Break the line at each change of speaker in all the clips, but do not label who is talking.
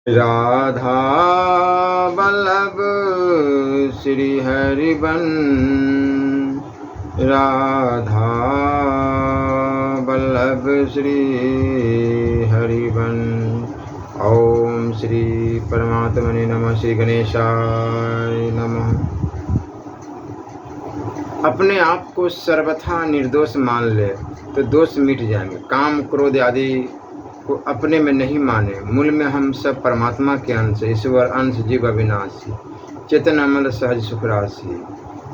राधा वल्लभ श्री हरिबन, राधा वल्लभ श्री हरिबन। ओम श्री परमात्मने नमः। श्री गणेशाय नमः। अपने आप को सर्वथा निर्दोष मान ले तो दोष मिट जाएंगे। काम क्रोध आदि को अपने में नहीं माने। मूल में हम सब परमात्मा के अंश, ईश्वर अंश, जीव अविनाशी, चेतन अमल सहज सुख राशि।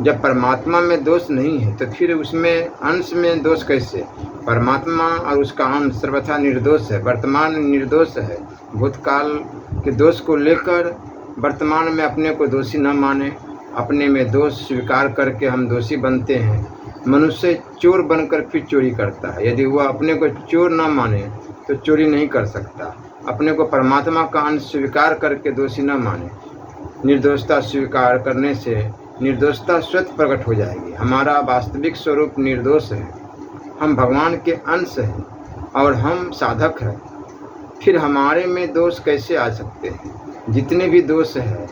जब परमात्मा में दोष नहीं है तो फिर उसमें अंश में दोष कैसे? परमात्मा और उसका अंश सर्वथा निर्दोष है, वर्तमान निर्दोष है। भूतकाल के दोष को लेकर वर्तमान में अपने को दोषी न माने। अपने में दोष स्वीकार करके हम दोषी बनते हैं। मनुष्य चोर बनकर फिर चोरी करता है। यदि वह अपने को चोर न माने तो चोरी नहीं कर सकता। अपने को परमात्मा का अंश स्वीकार करके दोषी न माने। निर्दोषता स्वीकार करने से निर्दोषता स्वतः प्रकट हो जाएगी। हमारा वास्तविक स्वरूप निर्दोष है। हम भगवान के अंश हैं और हम साधक हैं। फिर हमारे में दोष कैसे आ सकते हैं? जितने भी दोष है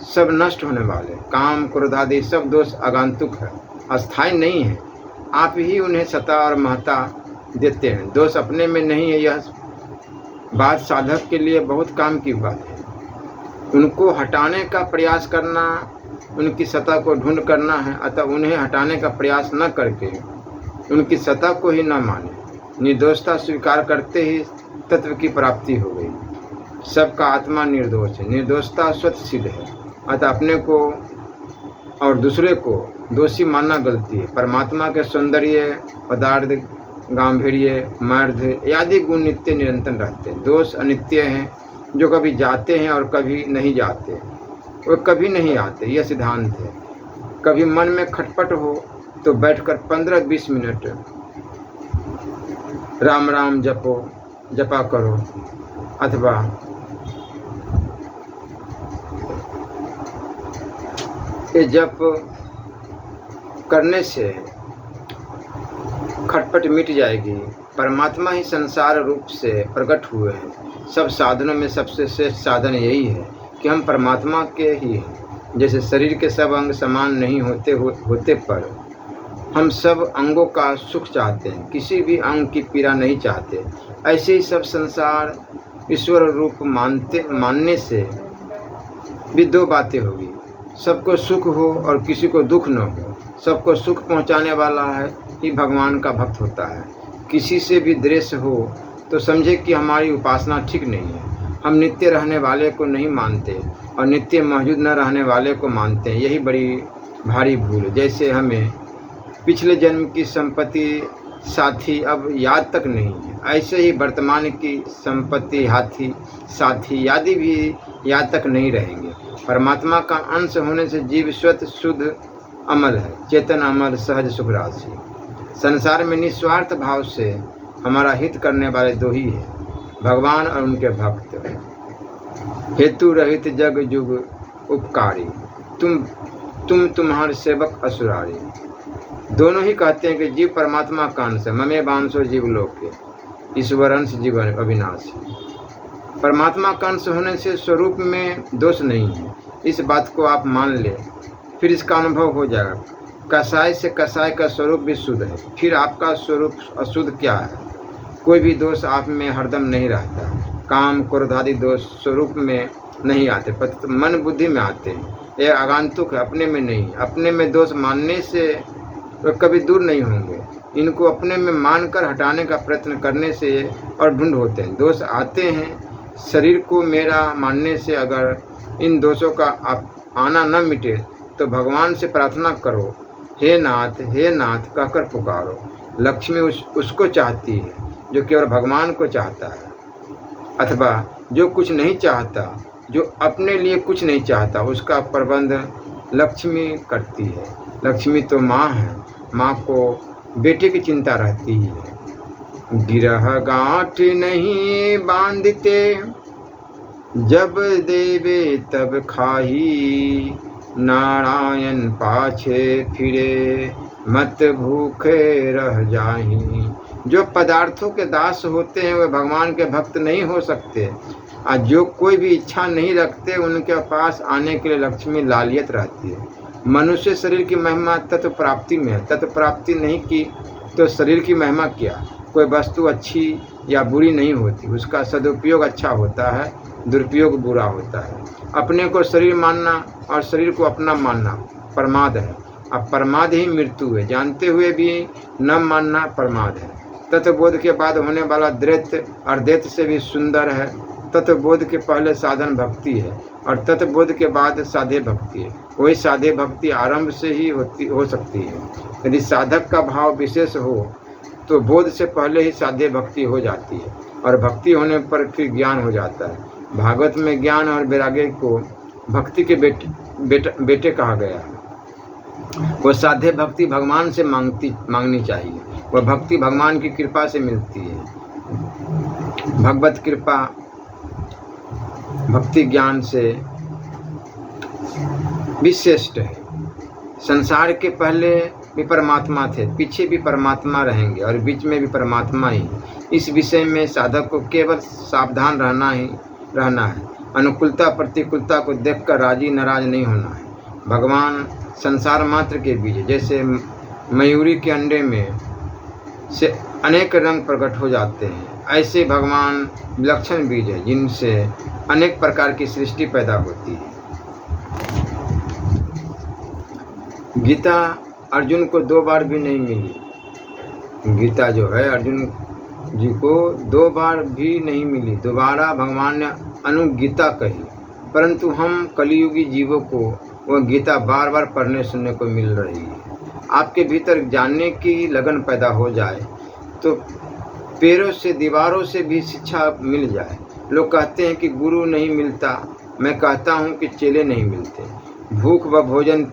सब नष्ट होने वाले। काम क्रोध आदि सब दोष आगंतुक है, अस्थायी नहीं है। आप ही उन्हें सत्ता और महत्ता देते हैं। दोष अपने में नहीं है, यह बात साधक के लिए बहुत काम की बात है। उनको हटाने का प्रयास करना, उनकी सत्ता को ढूंढ करना है। अतः उन्हें हटाने का प्रयास न करके उनकी सत्ता को ही न माने। निर्दोषता स्वीकार करते ही तत्व की प्राप्ति हो गई। सबका आत्मा निर्दोष है। निर्दोषता स्वतः सिद्ध है। अतः अपने को और दूसरे को दोषी मानना गलती है। परमात्मा के सौंदर्य, पदार्थ, गांधीर्य, मर्द आदि गुण नित्य निरंतर रहते हैं। दोष अनित्य हैं, जो कभी जाते हैं और कभी नहीं जाते। वो कभी नहीं आते, यह सिद्धांत है। कभी मन में खटपट हो तो बैठकर 15-20 मिनट राम राम जपा करो, अथवा ये जप करने से खटपट मिट जाएगी। परमात्मा ही संसार रूप से प्रकट हुए हैं। सब साधनों में सबसे श्रेष्ठ साधन यही है कि हम परमात्मा के ही हैं। जैसे शरीर के सब अंग समान नहीं होते पर हम सब अंगों का सुख चाहते हैं, किसी भी अंग की पीड़ा नहीं चाहते। ऐसे ही सब संसार ईश्वर रूप मानने से भी दो बातें होगी। सबको सुख हो और किसी को दुख न हो। सबको सुख पहुंचाने वाला है ही भगवान का भक्त होता है। किसी से भी द्वेष हो तो समझे कि हमारी उपासना ठीक नहीं है। हम नित्य रहने वाले को नहीं मानते और नित्य मौजूद न रहने वाले को मानते हैं। यही बड़ी भारी भूल। जैसे हमें पिछले जन्म की संपत्ति साथी अब याद तक नहीं है, ऐसे ही वर्तमान की संपत्ति, हाथी, साथी आदि भी याद तक नहीं रहेंगे। परमात्मा का अंश होने से जीव स्वतः शुद्ध अमल है, चेतन अमल सहज सुख राशि। संसार में निस्वार्थ भाव से हमारा हित करने वाले दो ही हैं, भगवान और उनके भक्त। हेतु रहित जग जुग उपकारी, तुम्हारे सेवक असुरारी। दोनों ही कहते हैं कि जीव परमात्मा का अंश है। ममे वांसो जीव लोके, ईश्वर अंश जीव अविनाशी। परमात्मा का अंश होने से स्वरूप में दोष नहीं है। इस बात को आप मान ले, फिर इसका अनुभव हो जाएगा। कसाय से कसाय का स्वरूप भी शुद्ध है। फिर आपका स्वरूप अशुद्ध क्या है? कोई भी दोष आप में हरदम नहीं रहता। काम क्रोध आदि दोष स्वरूप में नहीं आते, पर मन बुद्धि में आते हैं। यह आगंतुक है, अपने में नहीं। अपने में दोष मानने से वे कभी दूर नहीं होंगे। इनको अपने में मानकर हटाने का प्रयत्न करने से और ढूंढ होते हैं। दोष आते हैं शरीर को मेरा मानने से। अगर इन दोषों का आना न मिटे तो भगवान से प्रार्थना करो, हे नाथ कहकर पुकारो। लक्ष्मी उसको चाहती है जो केवल भगवान को चाहता है, अथवा जो कुछ नहीं चाहता, जो अपने लिए कुछ नहीं चाहता, उसका प्रबंध लक्ष्मी करती है। लक्ष्मी तो माँ है, माँ को बेटे की चिंता रहती है। गिरह गांठ नहीं बांधते, जब देवे तब खाही। नारायण पाछे फिरे, मत भूखे रह जाही। जो पदार्थों के दास होते हैं वे भगवान के भक्त नहीं हो सकते, और जो कोई भी इच्छा नहीं रखते उनके पास आने के लिए लक्ष्मी लालियत रहती है। मनुष्य शरीर की महिमा तत्व प्राप्ति में है, तत्व प्राप्ति नहीं की तो शरीर की महिमा क्या। कोई वस्तु अच्छी या बुरी नहीं होती, उसका सदुपयोग अच्छा होता है, दुरुपयोग बुरा होता है। अपने को शरीर मानना और शरीर को अपना मानना प्रमाद है। अब प्रमाद ही मृत्यु है, जानते हुए भी न मानना प्रमाद है। तत्वबोध के बाद होने वाला द्वैत और द्वैत से भी सुंदर है। तत्वबोध के पहले साधन भक्ति है और तत्वबोध के बाद साधे भक्ति है। वही साधे भक्ति आरंभ से ही हो सकती है। यदि साधक का भाव विशेष हो तो बोध से पहले ही साध्य भक्ति हो जाती है और भक्ति होने पर फिर ज्ञान हो जाता है। भागवत में ज्ञान और वैराग्य को भक्ति के बेटे कहा गया है। वो साध्य भक्ति भगवान से मांगनी चाहिए। वह भक्ति भगवान की कृपा से मिलती है। भगवत कृपा भक्ति ज्ञान से विशिष्ट है। संसार के पहले भी परमात्मा थे, पीछे भी परमात्मा रहेंगे और बीच में भी परमात्मा ही। इस विषय में साधक को केवल सावधान रहना है। अनुकूलता प्रतिकूलता को देखकर राजी नाराज नहीं होना है। भगवान संसार मात्र के बीज है। जैसे मयूरी के अंडे में से अनेक रंग प्रकट हो जाते हैं, ऐसे भगवान विलक्षण बीज है जिनसे अनेक प्रकार की सृष्टि पैदा होती है। गीता अर्जुन को 2 बार भी नहीं मिली। गीता जो है अर्जुन जी को 2 बार भी नहीं मिली। दोबारा भगवान ने अनुगीता कही, परंतु हम कलियुगी जीवों को वह गीता बार बार पढ़ने सुनने को मिल रही है। आपके भीतर जानने की लगन पैदा हो जाए तो पेड़ों से दीवारों से भी शिक्षा मिल जाए। लोग कहते हैं कि गुरु नहीं मिलता, मैं कहता हूँ कि चेले नहीं मिलते। भूख व भोजन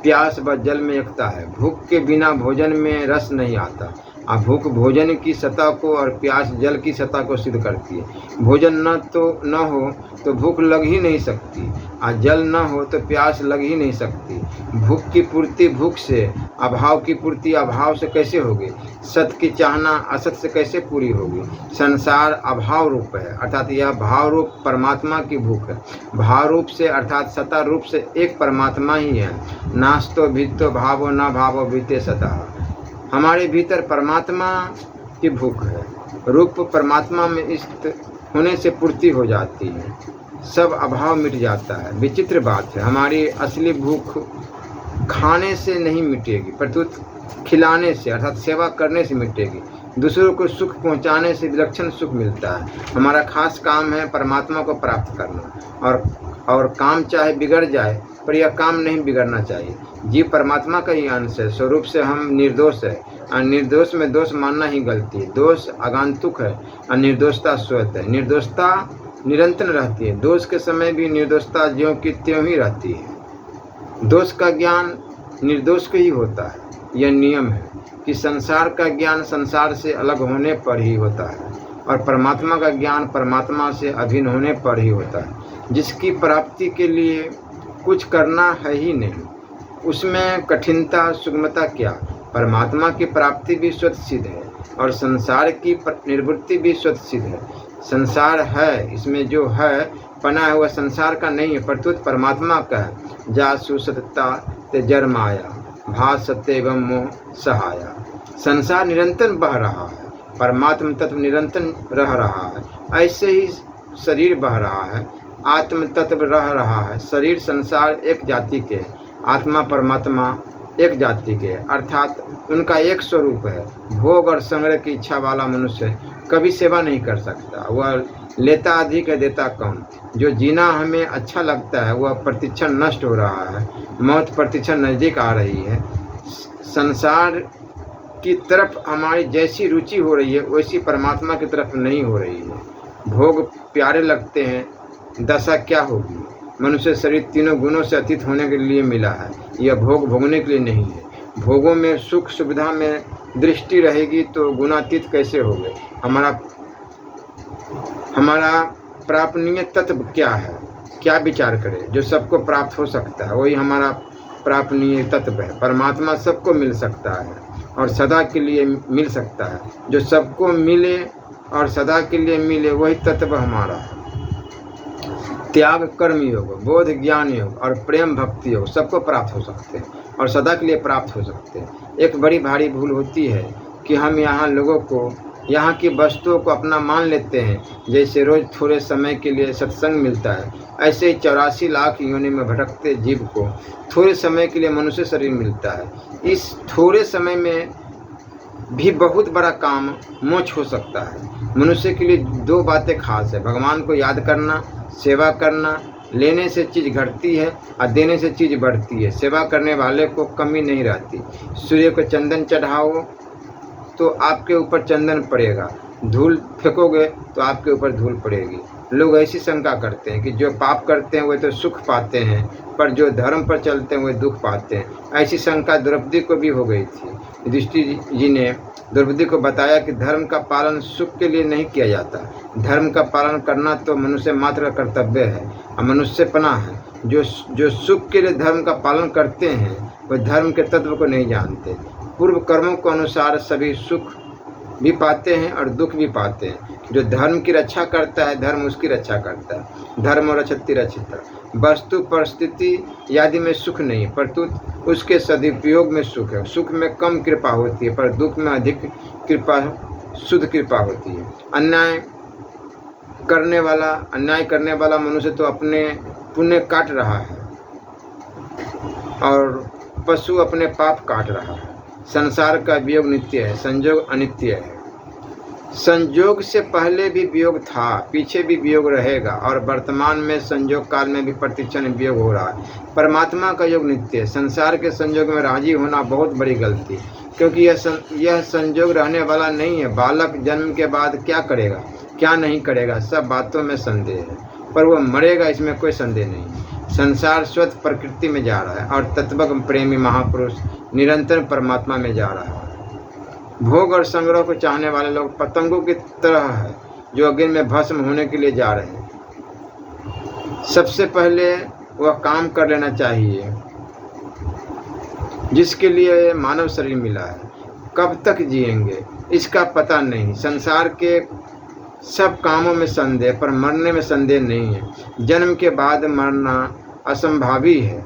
प्यास व जल में एकता है। भूख के बिना भोजन में रस नहीं आता। अब भूख भोजन की सत्ता को और प्यास जल की सत्ता को सिद्ध करती है। भोजन न हो तो भूख लग ही नहीं सकती, और जल न हो तो प्यास लग ही नहीं सकती। भूख की पूर्ति भूख से, अभाव की पूर्ति अभाव से कैसे होगी। सत की चाहना असत से कैसे पूरी होगी। संसार अभाव रूप है, अर्थात यह भाव रूप परमात्मा की भूख है। भाव रूप से अर्थात सत्ता रूप से एक परमात्मा ही है। नास्तो भित्तो भावो न भावो भीते सता। हमारे भीतर परमात्मा की भूख है। रूप परमात्मा में स्थित होने से पूर्ति हो जाती है, सब अभाव मिट जाता है। विचित्र बात है, हमारी असली भूख खाने से नहीं मिटेगी, प्रत्युत खिलाने से अर्थात सेवा करने से मिटेगी। दूसरों को सुख पहुंचाने से विलक्षण सुख मिलता है। हमारा खास काम है परमात्मा को प्राप्त करना, और काम चाहे बिगड़ जाए पर यह काम नहीं बिगड़ना चाहिए। जीव परमात्मा का ही अंश है, स्वरूप से हम निर्दोष है, और निर्दोष में दोष मानना ही गलती है। दोष आगंतुक है और निर्दोषता स्वत है। निर्दोषता निरंतर रहती है, दोष के समय भी निर्दोषता ज्यों की त्यों ही रहती है। दोष का ज्ञान निर्दोष को ही होता है। यह नियम है कि संसार का ज्ञान संसार से अलग होने पर ही होता है और परमात्मा का ज्ञान परमात्मा से अभिन्न होने पर ही होता है। जिसकी प्राप्ति के लिए कुछ करना है ही नहीं, उसमें कठिनता सुगमता क्या। परमात्मा की प्राप्ति भी स्वतः सिद्ध है और संसार की निवृत्ति भी स्वतः सिद्ध है। संसार है, इसमें जो है पना है वह संसार का नहीं है, प्रत्युत परमात्मा का है। जा सुसतता ते जर माया, भास सत्य एवं मोह सहाया। संसार निरंतर बह रहा है, परमात्मा तत्व निरंतर रह रहा है। ऐसे ही शरीर बह रहा है, आत्म तत्व रह रहा है। शरीर संसार एक जाति के, आत्मा परमात्मा एक जाति के, अर्थात उनका एक स्वरूप है। भोग और संग्रह की इच्छा वाला मनुष्य कभी सेवा नहीं कर सकता। वह लेता अधिक है, देता कम। जो जीना हमें अच्छा लगता है वह प्रतिक्षण नष्ट हो रहा है, मौत प्रतिक्षण नज़दीक आ रही है। संसार की तरफ हमारी जैसी रुचि हो रही है वैसी परमात्मा की तरफ नहीं हो रही है। भोग प्यारे लगते हैं, दशा क्या होगी। मनुष्य शरीर तीनों गुणों से अतीत होने के लिए मिला है, यह भोग भोगने के लिए नहीं है। भोगों में सुख सुविधा में दृष्टि रहेगी तो गुणातीत कैसे होगे। हमारा प्रापणीय तत्व क्या है, क्या विचार करें। जो सबको प्राप्त हो सकता है वही हमारा प्रापणीय तत्व है। परमात्मा सबको मिल सकता है, और सदा के लिए मिल सकता है। जो सबको मिले और सदा के लिए मिले वही तत्व हमारा है। त्याग कर्म योग, बोध ज्ञान योग और प्रेम भक्ति योग सबको प्राप्त हो सकते हैं और सदा के लिए प्राप्त हो सकते हैं। एक बड़ी भारी भूल होती है कि हम यहाँ लोगों को, यहाँ की वस्तुओं को अपना मान लेते हैं। जैसे रोज थोड़े समय के लिए सत्संग मिलता है, ऐसे ही 84 लाख योनि में भटकते जीव को थोड़े समय के लिए मनुष्य शरीर मिलता है। इस थोड़े समय में भी बहुत बड़ा काम मोक्ष हो सकता है। मनुष्य के लिए 2 बातें खास है, भगवान को याद करना, सेवा करना। लेने से चीज़ घटती है और देने से चीज़ बढ़ती है। सेवा करने वाले को कमी नहीं रहती। सूर्य को चंदन चढ़ाओ तो आपके ऊपर चंदन पड़ेगा, धूल फेंकोगे तो आपके ऊपर धूल पड़ेगी। लोग ऐसी शंका करते हैं कि जो पाप करते हैं वे तो सुख पाते हैं, पर जो धर्म पर चलते हैं वे दुख पाते हैं। ऐसी शंका द्रौपदी को भी हो गई थी। युधिष्ठिर जी ने द्रौपदी को बताया कि धर्म का पालन सुख के लिए नहीं किया जाता। धर्म का पालन करना तो मनुष्य मात्र का कर्तव्य है और मनुष्यपना है। जो सुख के लिए धर्म का पालन करते हैं वे धर्म के तत्व को नहीं जानते। पूर्व कर्मों के अनुसार सभी सुख भी पाते हैं और दुख भी पाते हैं। जो धर्म की रक्षा करता है धर्म उसकी रक्षा करता है। धर्म और रक्षति रक्षिता। वस्तु परिस्थिति आदि में सुख नहीं, परंतु उसके सदुपयोग में सुख है। सुख में कम कृपा होती है पर दुख में अधिक कृपा, शुद्ध कृपा होती है। अन्याय करने वाला मनुष्य तो अपने पुण्य काट रहा है और पशु अपने पाप काट रहा है। संसार का वियोग नित्य है, संयोग अनित्य है। संयोग से पहले भी वियोग था, पीछे भी वियोग रहेगा और वर्तमान में संयोग काल में भी प्रतिक्षण वियोग हो रहा है। परमात्मा का योग नित्य है। संसार के संयोग में राजी होना बहुत बड़ी गलती, क्योंकि यह संयोग रहने वाला नहीं है। बालक जन्म के बाद क्या करेगा क्या नहीं करेगा सब बातों में संदेह है, पर वह मरेगा इसमें कोई संदेह नहीं। संसार स्वतः प्रकृति में जा रहा है और तत्व प्रेमी महापुरुष निरंतर परमात्मा में जा रहा है। भोग और संग्रह को चाहने वाले लोग पतंगों की तरह है जो अग्नि में भस्म होने के लिए जा रहे हैं। सबसे पहले वह काम कर लेना चाहिए जिसके लिए मानव शरीर मिला है। कब तक जिएंगे इसका पता नहीं। संसार के सब कामों में संदेह, पर मरने में संदेह नहीं है। जन्म के बाद मरना असंभावी है।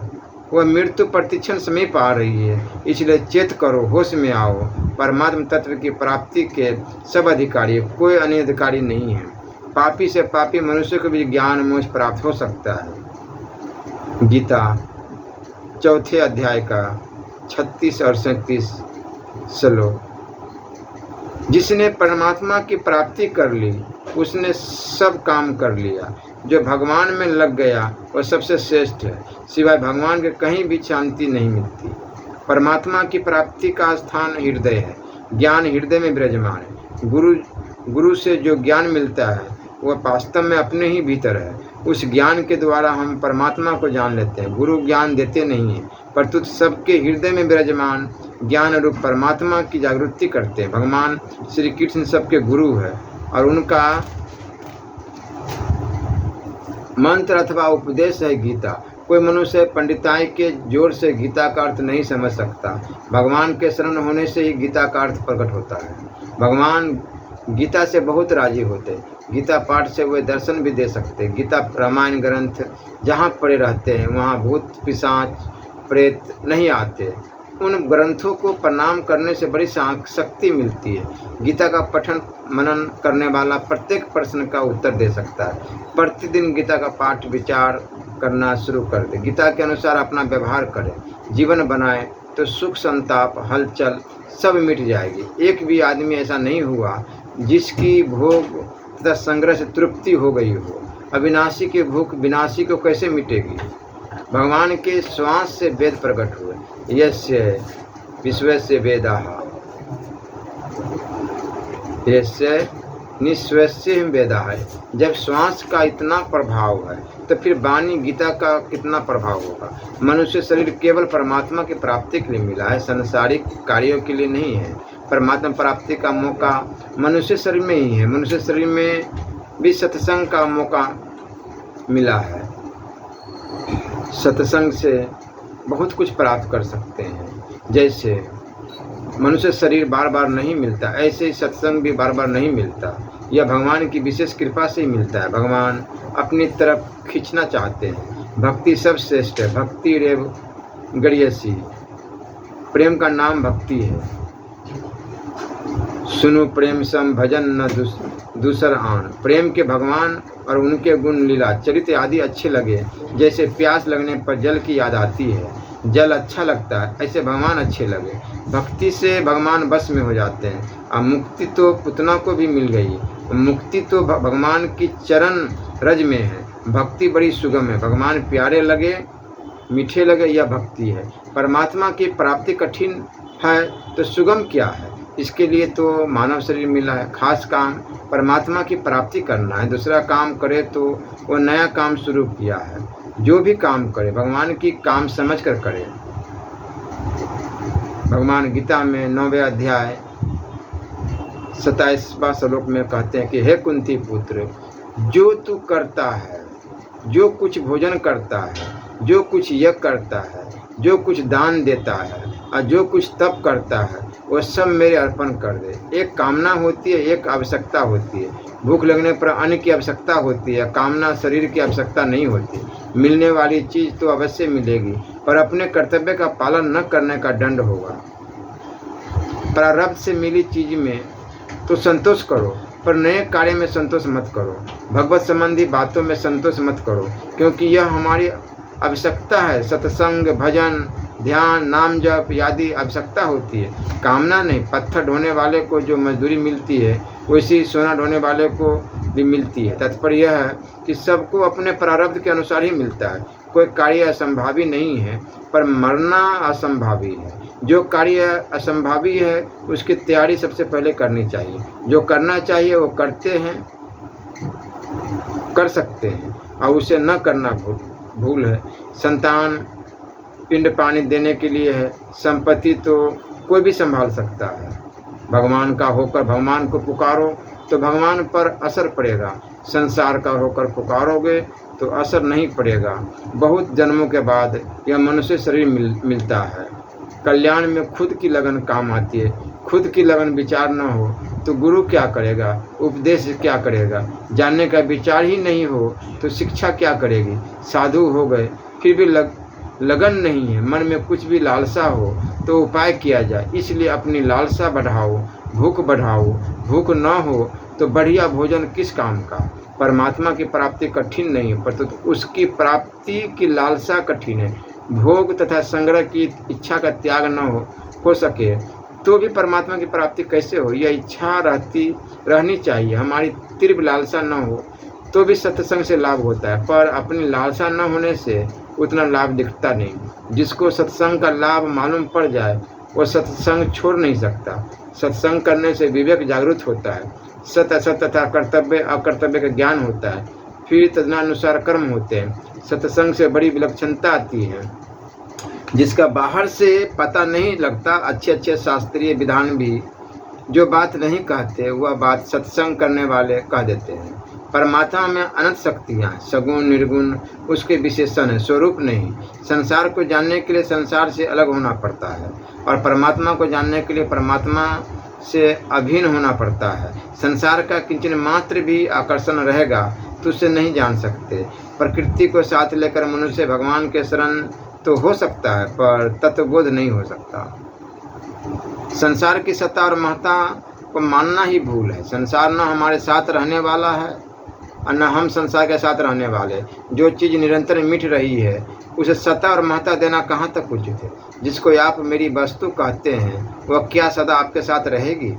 वह मृत्यु प्रतिक्षण समीप आ रही है, इसलिए चेत करो, होश में आओ। परमात्म तत्व की प्राप्ति के सब अधिकारी, कोई अनधिकारी नहीं है। पापी से पापी मनुष्य को भी ज्ञान मोक्ष प्राप्त हो सकता है। गीता 4 अध्याय का 36 और 37 श्लोक। जिसने परमात्मा की प्राप्ति कर ली उसने सब काम कर लिया। जो भगवान में लग गया वह सबसे श्रेष्ठ है। सिवाय भगवान के कहीं भी शांति नहीं मिलती। परमात्मा की प्राप्ति का स्थान हृदय है। ज्ञान हृदय में विराजमान है। गुरु से जो ज्ञान मिलता है वह वास्तव में अपने ही भीतर है। उस ज्ञान के द्वारा हम परमात्मा को जान लेते हैं। गुरु ज्ञान देते नहीं हैं, परंतु सबके हृदय में विराजमान ज्ञान रूप परमात्मा की जागृति करते हैं। भगवान श्री कृष्ण सबके गुरु है और उनका मंत्र अथवा उपदेश है गीता। कोई मनुष्य पंडिताई के जोर से गीता का अर्थ नहीं समझ सकता। भगवान के शरण होने से ही गीता का अर्थ प्रकट होता है। भगवान गीता से बहुत राजी होते। गीता पाठ से वे दर्शन भी दे सकते। गीता रामायण ग्रंथ जहाँ पड़े रहते हैं वहाँ भूत पिशाच प्रेत नहीं आते। उन ग्रंथों को प्रणाम करने से बड़ी शक्ति मिलती है। गीता का पठन मनन करने वाला प्रत्येक प्रश्न का उत्तर दे सकता है। प्रतिदिन गीता का पाठ विचार करना शुरू कर दे। गीता के अनुसार अपना व्यवहार करें, जीवन बनाए तो सुख संताप हलचल सब मिट जाएगी। एक भी आदमी ऐसा नहीं हुआ जिसकी भोग तथा संग्रह से तृप्ति हो गई हो। अविनाशी की भूख विनाशी को कैसे मिटेगी। भगवान के श्वास से वेद प्रकट हुए। यस्य विश्वस्य वेदाः यस्य निश्वस्य वेदाः। जब श्वास का इतना प्रभाव है तो फिर वाणी गीता का कितना प्रभाव होगा। मनुष्य शरीर केवल परमात्मा की प्राप्ति के लिए मिला है, सांसारिक कार्यों के लिए नहीं है। परमात्मा प्राप्ति का मौका मनुष्य शरीर में ही है। मनुष्य शरीर में भी सत्संग का मौका मिला है। सत्संग से बहुत कुछ प्राप्त कर सकते हैं। जैसे मनुष्य शरीर बार बार नहीं मिलता, ऐसे ही सत्संग भी बार बार नहीं मिलता। यह भगवान की विशेष कृपा से ही मिलता है। भगवान अपनी तरफ खींचना चाहते हैं। भक्ति सब श्रेष्ठ है। भक्ति रेव गणयसी, प्रेम का नाम भक्ति है। सुनो प्रेम सम भजन न दूसर आन। प्रेम के भगवान और उनके गुण, लीला, चरित्र आदि अच्छे लगे। जैसे प्यास लगने पर जल की याद आती है, जल अच्छा लगता है, ऐसे भगवान अच्छे लगे। भक्ति से भगवान बस में हो जाते हैं। अब मुक्ति तो पुतना को भी मिल गई। मुक्ति तो भगवान की चरण रज में है। भक्ति बड़ी सुगम है। भगवान प्यारे लगे, मीठे लगे, यह भक्ति है। परमात्मा की प्राप्ति कठिन है तो सुगम क्या है? इसके लिए तो मानव शरीर मिला है। खास काम परमात्मा की प्राप्ति करना है। दूसरा काम करे तो वो नया काम शुरू किया है। जो भी काम करे भगवान की काम समझ कर करे। भगवान गीता में 9वें अध्याय 27वां श्लोक में कहते हैं कि हे कुंती पुत्र, जो तू करता है, जो कुछ भोजन करता है, जो कुछ यज्ञ करता है, जो कुछ दान देता है और जो कुछ तप करता है, वह सब मेरे अर्पण कर दे। एक कामना होती है, एक आवश्यकता होती है। भूख लगने पर अन्न की आवश्यकता होती है, कामना शरीर की आवश्यकता नहीं होती। मिलने वाली चीज़ तो अवश्य मिलेगी, पर अपने कर्तव्य का पालन न करने का दंड होगा। प्रारब्ध से मिली चीज में तो संतोष करो, पर नए कार्य में संतोष मत करो। भगवत संबंधी बातों में संतोष मत करो, क्योंकि यह हमारी आवश्यकता है। सत्संग, भजन, ध्यान, नाम जप आदि आवश्यकता होती है, कामना नहीं। पत्थर ढोने वाले को जो मजदूरी मिलती है, वैसी सोना ढोने वाले को भी मिलती है। तात्पर्य यह है कि सबको अपने प्रारब्ध के अनुसार ही मिलता है। कोई कार्य असंभावी नहीं है, पर मरना असंभावी है। जो कार्य असंभावी है उसकी तैयारी सबसे पहले करनी चाहिए। जो करना चाहिए वो करते हैं, कर सकते हैं, और उसे न करना भूल है। संतान पिंड पानी देने के लिए है। संपत्ति तो कोई भी संभाल सकता है। भगवान का होकर भगवान को पुकारो तो भगवान पर असर पड़ेगा। संसार का होकर पुकारोगे तो असर नहीं पड़ेगा। बहुत जन्मों के बाद यह मनुष्य शरीर मिलता है। कल्याण में खुद की लगन काम आती है। खुद की लगन विचार न हो तो गुरु क्या करेगा, उपदेश क्या करेगा। जानने का विचार ही नहीं हो तो शिक्षा क्या करेगी। साधु हो गए फिर भी लगन नहीं है, मन में कुछ भी लालसा हो तो उपाय किया जाए। इसलिए अपनी लालसा बढ़ाओ, भूख बढ़ाओ। भूख न हो तो बढ़िया भोजन किस काम का। परमात्मा की प्राप्ति कठिन नहीं, पर तो उसकी प्राप्ति की लालसा कठिन है। भोग तथा संग्रह की इच्छा का त्याग न हो सके तो भी परमात्मा की प्राप्ति कैसे हो। यह इच्छा रहनी चाहिए। हमारी तीव्र लालसा न हो तो भी सत्संग से लाभ होता है, पर अपनी लालसा न होने से उतना लाभ दिखता नहीं। जिसको सत्संग का लाभ मालूम पड़ जाए वह सत्संग छोड़ नहीं सकता। सत्संग करने से विवेक जागृत होता है। सत्य असत्य तथा कर्तव्य अकर्तव्य का ज्ञान होता है। फिर तदनुसार कर्म होते हैं। सत्संग से बड़ी विलक्षणता आती है जिसका बाहर से पता नहीं लगता। अच्छे अच्छे शास्त्रीय विधान भी जो बात नहीं कहते वह बात सत्संग करने वाले कह देते हैं। परमात्मा में अनंत शक्तियाँ, सगुण निर्गुण उसके विशेषण है, स्वरूप नहीं। संसार को जानने के लिए संसार से अलग होना पड़ता है, और परमात्मा को जानने के लिए परमात्मा से अभिन्न होना पड़ता है। संसार का किंचन मात्र भी आकर्षण रहेगा तो उसे नहीं जान सकते। प्रकृति को साथ लेकर मनुष्य भगवान के शरण तो हो सकता है, पर तत्वबोध नहीं हो सकता। संसार की सत्ता और महत्ता को मानना ही भूल है। संसार न हमारे साथ रहने वाला है और न हम संसार के साथ रहने वाले। जो चीज़ निरंतर मिट रही है उसे सत्ता और महत्ता देना कहाँ तक उचित है। जिसको आप मेरी वस्तु कहते हैं वह क्या सदा आपके साथ रहेगी?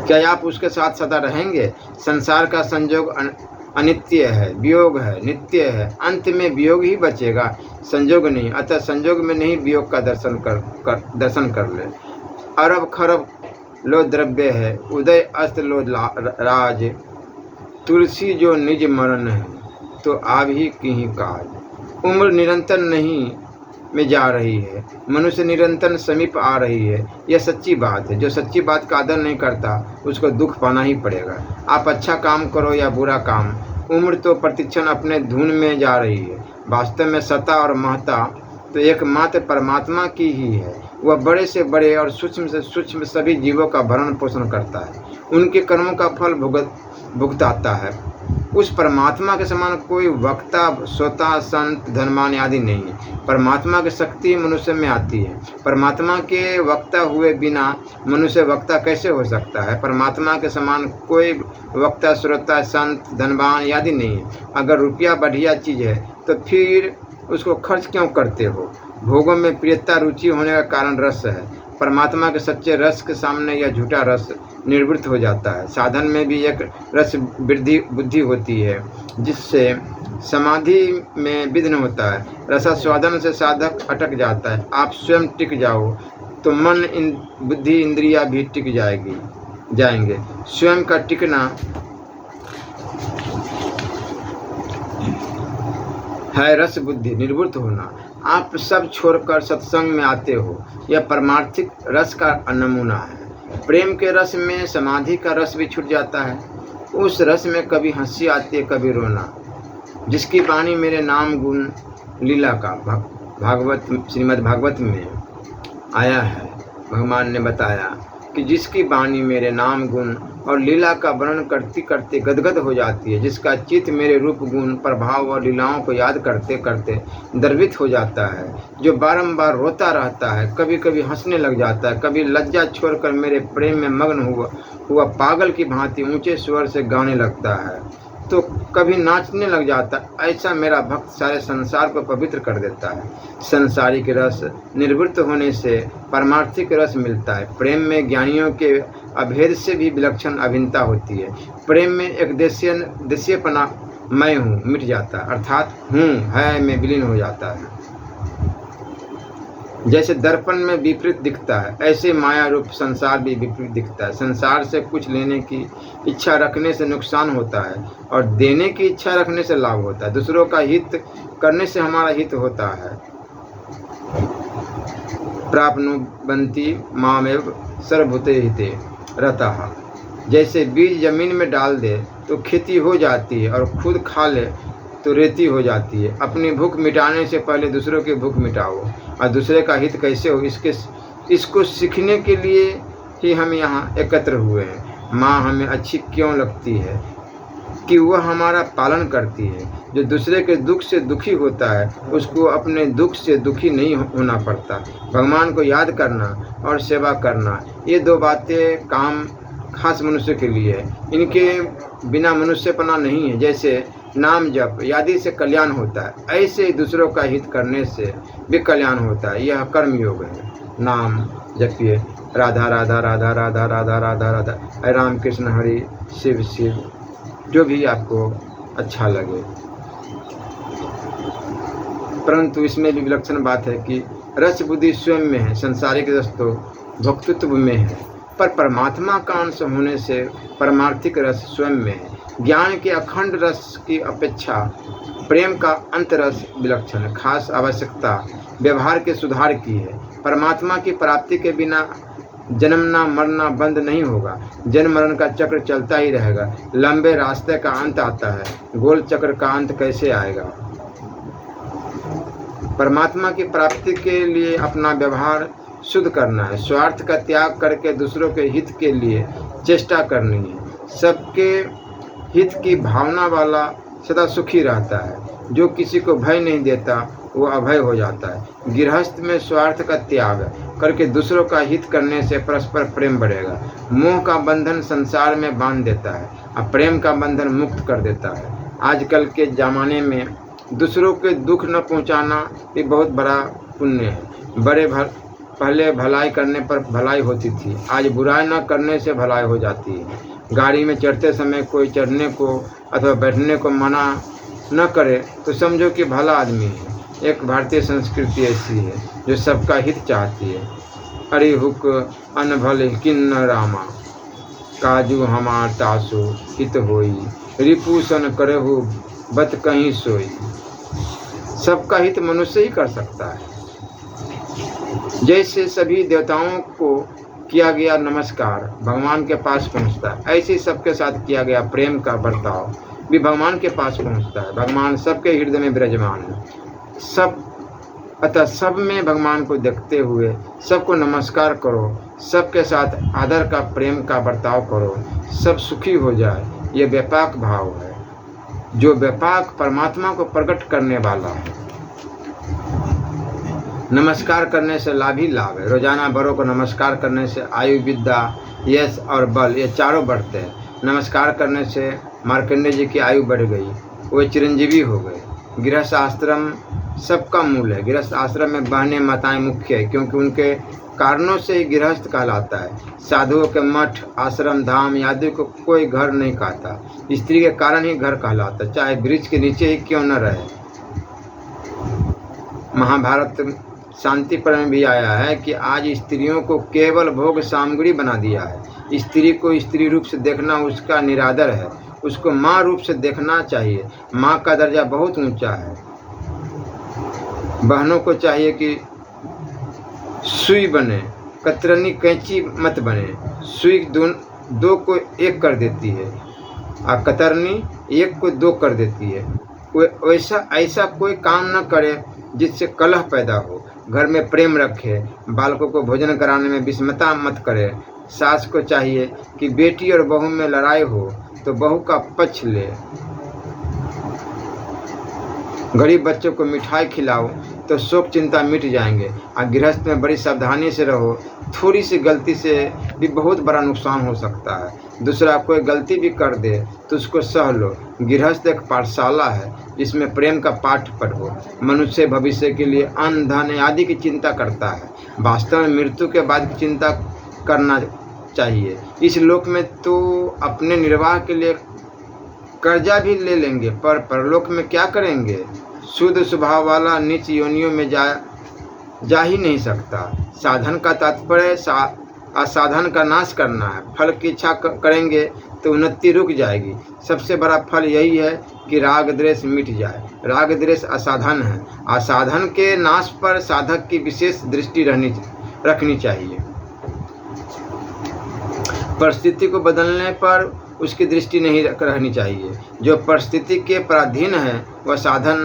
क्या आप उसके साथ सदा रहेंगे? संसार का संयोग अनित्य है, वियोग है, नित्य है। अंत में वियोग ही बचेगा, संयोग नहीं। अतः संयोग में नहीं वियोग का दर्शन कर ले। अरब खरब लो द्रव्य है, उदय अस्त लो राज। तुलसी जो निज मरण है तो आप ही की ही काज। उम्र निरंतर नहीं में जा रही है, मनुष्य निरंतर समीप आ रही है। यह सच्ची बात है। जो सच्ची बात का आदर नहीं करता उसको दुख पाना ही पड़ेगा। आप अच्छा काम करो या बुरा काम, उम्र तो प्रतिक्षण अपने धुन में जा रही है। वास्तव में सत्ता और महत्ता तो एकमात्र परमात्मा की ही है। वह बड़े से बड़े और सूक्ष्म से सूक्ष्म सभी जीवों का भरण पोषण करता है, उनके कर्मों का फल भुगताता है। उस परमात्मा के समान कोई वक्ता, श्रोता, संत, धनवान आदि नहीं है। परमात्मा की शक्ति मनुष्य में आती है। परमात्मा के वक्ता हुए बिना मनुष्य वक्ता कैसे हो सकता है? परमात्मा के समान कोई वक्ता, श्रोता, संत, धनवान आदि नहीं है। अगर रुपया बढ़िया चीज़ है तो फिर उसको खर्च क्यों करते हो? भोगों में प्रियता, रुचि होने का कारण रस है। परमात्मा के सच्चे रस के सामने यह झूठा रस निवृत्त हो जाता है। साधन में भी एक रस वृद्धि बुद्धि होती है जिससे समाधि में विघ्न होता है। रसास्वादन से साधक अटक जाता है। आप स्वयं टिक जाओ तो मन, बुद्धि, इंद्रियां भी टिक जाएंगे। स्वयं का टिकना है रस बुद्धि निवृत्त होना। आप सब छोड़कर सत्संग में आते हो, यह परमार्थिक रस का नमूना है। प्रेम के रस में समाधि का रस भी छूट जाता है। उस रस में कभी हंसी आती है, कभी रोना। जिसकी वाणी मेरे नाम गुण लीला का भागवत, श्रीमद् भागवत में आया है। भगवान ने बताया कि जिसकी वाणी मेरे नाम गुण और लीला का वर्णन करते करते गदगद हो जाती है, जिसका चित्त मेरे रूप, गुण, प्रभाव और लीलाओं को याद करते करते द्रवित हो जाता है, जो बारंबार रोता रहता है, कभी कभी हंसने लग जाता है, कभी लज्जा छोड़कर मेरे प्रेम में मग्न हुआ पागल की भांति ऊंचे स्वर से गाने लगता है, तो कभी नाचने लग जाता है। ऐसा मेरा भक्त सारे संसार को पवित्र कर देता है। संसारिक रस निवृत्त होने से परमार्थिक रस मिलता है। प्रेम में ज्ञानियों के अभेद से भी विलक्षण अभिन्नता होती है। प्रेम में एक देशीयपना मैं हूँ मिट जाता है, अर्थात हूँ है में विलीन हो जाता है। जैसे दर्पण में विपरीत दिखता है, ऐसे माया रूप संसार भी विपरीत दिखता है। संसार से कुछ लेने की इच्छा रखने से नुकसान होता है और देने की इच्छा रखने से लाभ होता है। दूसरों का हित करने से हमारा हित होता है। प्राप्नुवन्ति मामेव सर्वभूते हिते रतः। जैसे बीज जमीन में डाल दे तो खेती हो जाती है और खुद खा ले तो रेती हो जाती है। अपनी भूख मिटाने से पहले दूसरों की भूख मिटाओ और दूसरे का हित कैसे हो इसको सीखने के लिए ही हम यहाँ एकत्र हुए हैं। माँ हमें अच्छी क्यों लगती है कि वह हमारा पालन करती है। जो दूसरे के दुख से दुखी होता है उसको अपने दुख से दुखी नहीं होना पड़ता। भगवान को याद करना और सेवा करना, ये दो बातें काम खास मनुष्य के लिए है। इनके बिना मनुष्यपना नहीं है। जैसे नाम जप आदि से कल्याण होता है, ऐसे दूसरों का हित करने से भी कल्याण होता है। यह कर्म योग है। नाम जपिए, राधा राधा राधा राधा राधा राधा राधा, राम कृष्ण हरि शिव शिव, जो भी आपको अच्छा लगे। परंतु इसमें भी विलक्षण बात है कि रस बुद्धि स्वयं में है, सांसारिक रस तो भक्तृत्व में है, पर परमात्मा का अंश होने से परमार्थिक रस स्वयं में है। ज्ञान के अखंड रस की अपेक्षा प्रेम का अंत रस विलक्षण खास आवश्यकता व्यवहार के सुधार की है। परमात्मा की प्राप्ति के बिना जन्मना मरना बंद नहीं होगा। जन्म मरण का चक्र चलता ही रहेगा। लंबे रास्ते का अंत आता है, गोल चक्र का अंत कैसे आएगा? परमात्मा की प्राप्ति के लिए अपना व्यवहार शुद्ध करना है। स्वार्थ का त्याग करके दूसरों के हित के लिए चेष्टा करनी है। सबके हित की भावना वाला सदा सुखी रहता है। जो किसी को भय नहीं देता वो अभय हो जाता है। गृहस्थ में स्वार्थ का त्याग करके दूसरों का हित करने से परस्पर प्रेम बढ़ेगा। मोह का बंधन संसार में बांध देता है और प्रेम का बंधन मुक्त कर देता है। आजकल के ज़माने में दूसरों के दुख न पहुंचाना भी बहुत बड़ा पुण्य है। पहले भलाई करने पर भलाई होती थी, आज बुराई न करने से भलाई हो जाती है। गाड़ी में चढ़ते समय कोई चढ़ने को अथवा बैठने को मना न करे तो समझो कि भला आदमी है। एक भारतीय संस्कृति ऐसी है जो सबका हित चाहती है। अरे हुक अनभल किन्न रामा, काजू हमार तासु हित होई, रिपुसन करहु बत कहीं सोई। सबका हित मनुष्य ही कर सकता है। जैसे सभी देवताओं को किया गया नमस्कार भगवान के पास पहुंचता है, ऐसे सबके साथ किया गया प्रेम का बर्ताव भी भगवान के पास पहुंचता है। भगवान सबके हृदय में विराजमान है। सब अतः सब में भगवान को देखते हुए सबको नमस्कार करो, सबके साथ आदर का प्रेम का बर्ताव करो, सब सुखी हो जाए। ये व्यापक भाव है जो व्यापक परमात्मा को प्रकट करने वाला है। नमस्कार करने से लाभ ही लाभ है। रोजाना बड़ों को नमस्कार करने से आयु, विद्या, यश और बल ये चारों बढ़ते हैं। नमस्कार करने से मार्कंडेय जी की आयु बढ़ गई, वो चिरंजीवी हो गए। गृहस्थ आश्रम सबका मूल है। गृहस्थ आश्रम में बहनें माताएं मुख्य है, क्योंकि उनके कारणों से ही गृहस्थ कहलाता है। साधुओं के मठ, आश्रम, धाम आदि को कोई घर नहीं कहता। स्त्री के कारण ही घर कहलाता, चाहे वृक्ष के नीचे ही क्यों न रहे। महाभारत शांति पर्व में भी आया है कि आज स्त्रियों को केवल भोग सामग्री बना दिया है। स्त्री को स्त्री रूप से देखना उसका निरादर है। उसको माँ रूप से देखना चाहिए। माँ का दर्जा बहुत ऊंचा है। बहनों को चाहिए कि सुई बने, कतरनी कैंची मत बने। सुई दो को एक कर देती है और कतरनी एक को दो कर देती है। वैसा ऐसा कोई काम न करे जिससे कलह पैदा हो। घर में प्रेम रखे। बालकों को भोजन कराने में विषमता मत करे। सास को चाहिए कि बेटी और बहू में लड़ाई हो तो बहू का पक्ष ले। गरीब बच्चों को मिठाई खिलाओ तो शोक चिंता मिट जाएंगे। और गृहस्थ में बड़ी सावधानी से रहो। थोड़ी सी गलती से भी बहुत बड़ा नुकसान हो सकता है। दूसरा कोई गलती भी कर दे तो उसको सह लो। गृहस्थ एक पाठशाला है जिसमें प्रेम का पाठ पढ़ो। मनुष्य भविष्य के लिए अन्न, धन आदि की चिंता करता है। वास्तव में मृत्यु के बाद की चिंता करना चाहिए। इस लोक में तो अपने निर्वाह के लिए कर्जा भी ले लेंगे, पर परलोक में क्या करेंगे। शुद्ध स्वभाव वाला नीच योनियों में जा ही नहीं सकता। साधन का तात्पर्य असाधन का नाश करना है। फल की इच्छा करेंगे तो उन्नति रुक जाएगी। सबसे बड़ा फल यही है कि राग द्वेष मिट जाए। राग द्वेष असाधन है। असाधन के नाश पर साधक की विशेष दृष्टि रखनी चाहिए। परिस्थिति को बदलने पर उसकी दृष्टि नहीं रहनी चाहिए। जो परिस्थिति के पराधीन है वह साधन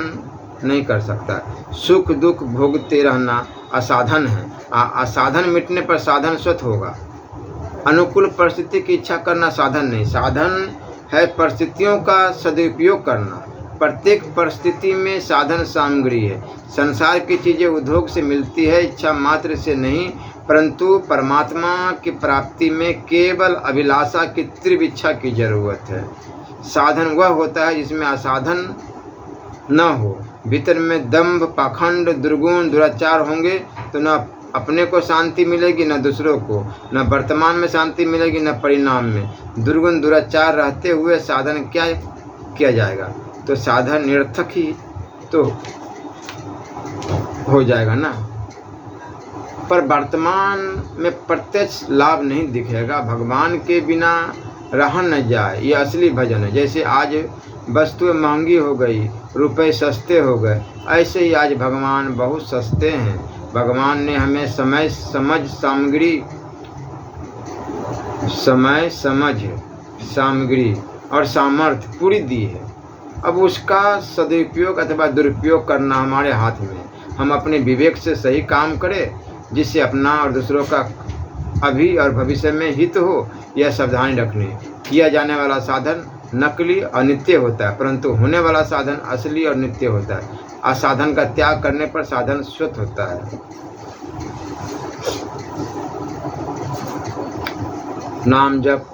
नहीं कर सकता। सुख दुख भोगते रहना असाधन है। असाधन मिटने पर साधन स्वतः होगा। अनुकूल परिस्थिति की इच्छा करना साधन नहीं। साधन है परिस्थितियों का सदुपयोग करना। प्रत्येक परिस्थिति में साधन सामग्री है। संसार की चीज़ें उद्योग से मिलती है, इच्छा मात्र से नहीं, परंतु परमात्मा की प्राप्ति में केवल अभिलाषा की तीव्र इच्छा की जरूरत है। साधन वह होता है जिसमें असाधन न हो। भीतर में दंभ, पाखंड, दुर्गुण, दुराचार होंगे तो न अपने को शांति मिलेगी न दूसरों को। न वर्तमान में शांति मिलेगी न परिणाम में। दुर्गुण दुराचार रहते हुए साधन क्या किया जाएगा, तो साधन निरर्थक ही तो हो जाएगा ना। पर वर्तमान में प्रत्यक्ष लाभ नहीं दिखेगा। भगवान के बिना रहा न जाए, ये असली भजन है। जैसे आज वस्तुएं महंगी हो गई, रुपए सस्ते हो गए, ऐसे ही आज भगवान बहुत सस्ते हैं। भगवान ने हमें समय समझ सामग्री और सामर्थ्य पूरी दी है। अब उसका सदुपयोग अथवा दुरुपयोग करना हमारे हाथ में है। हम अपने विवेक से सही काम करें जिससे अपना और दूसरों का अभी और भविष्य में हित हो, यह सावधानी रखनी। किया जाने वाला साधन नकली और नित्य होता है, परंतु होने वाला साधन असली और नित्य होता है। असाधन का त्याग करने पर साधन स्वतः होता है। नाम जप,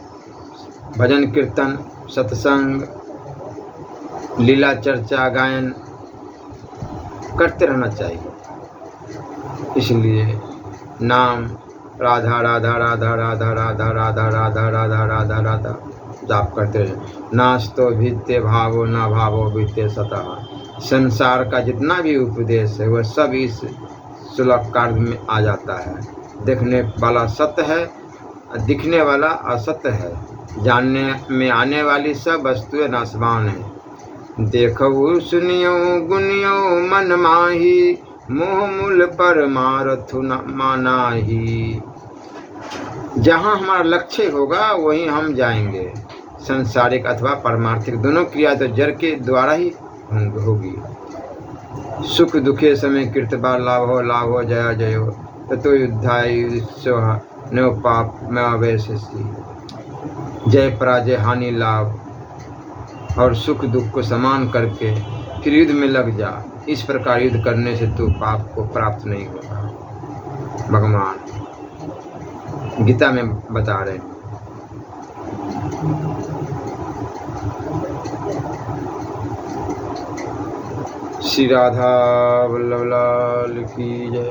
भजन कीर्तन, सत्संग, लीला चर्चा, गायन करते रहना चाहिए। इसलिए नाम राधा राधा राधा राधा राधा राधा राधा राधा राधा राधा जाप करते रहे। नास्तो भित्ते भावो न भावो भित्ते सतः। संसार का जितना भी उपदेश है वह सब इस श्लोक कार्य में आ जाता है। देखने वाला सत्य है, दिखने वाला असत्य है। जानने में आने वाली सब वस्तुएं नाशवान है। देखो सुनियो गुनियो मन माही, मोह मूल पर मारथु न मानाही। जहाँ हमारा लक्ष्य होगा वहीं हम जाएंगे। सांसारिक अथवा पारमार्थिक दोनों क्रिया तो जड़ के द्वारा ही होगी। सुख दुखे समय कीर्तबा लाभो जया जयो ततो युद्धाय नो पाप में अवैशसी। जय पराजय हानि लाभ और सुख दुख को समान करके फिर युद्ध में लग जा। इस प्रकार युद्ध करने से तू पाप को प्राप्त नहीं होगा। भगवान गीता में बता रहे हैं। श्री राधा वल्लभ लाल की जय।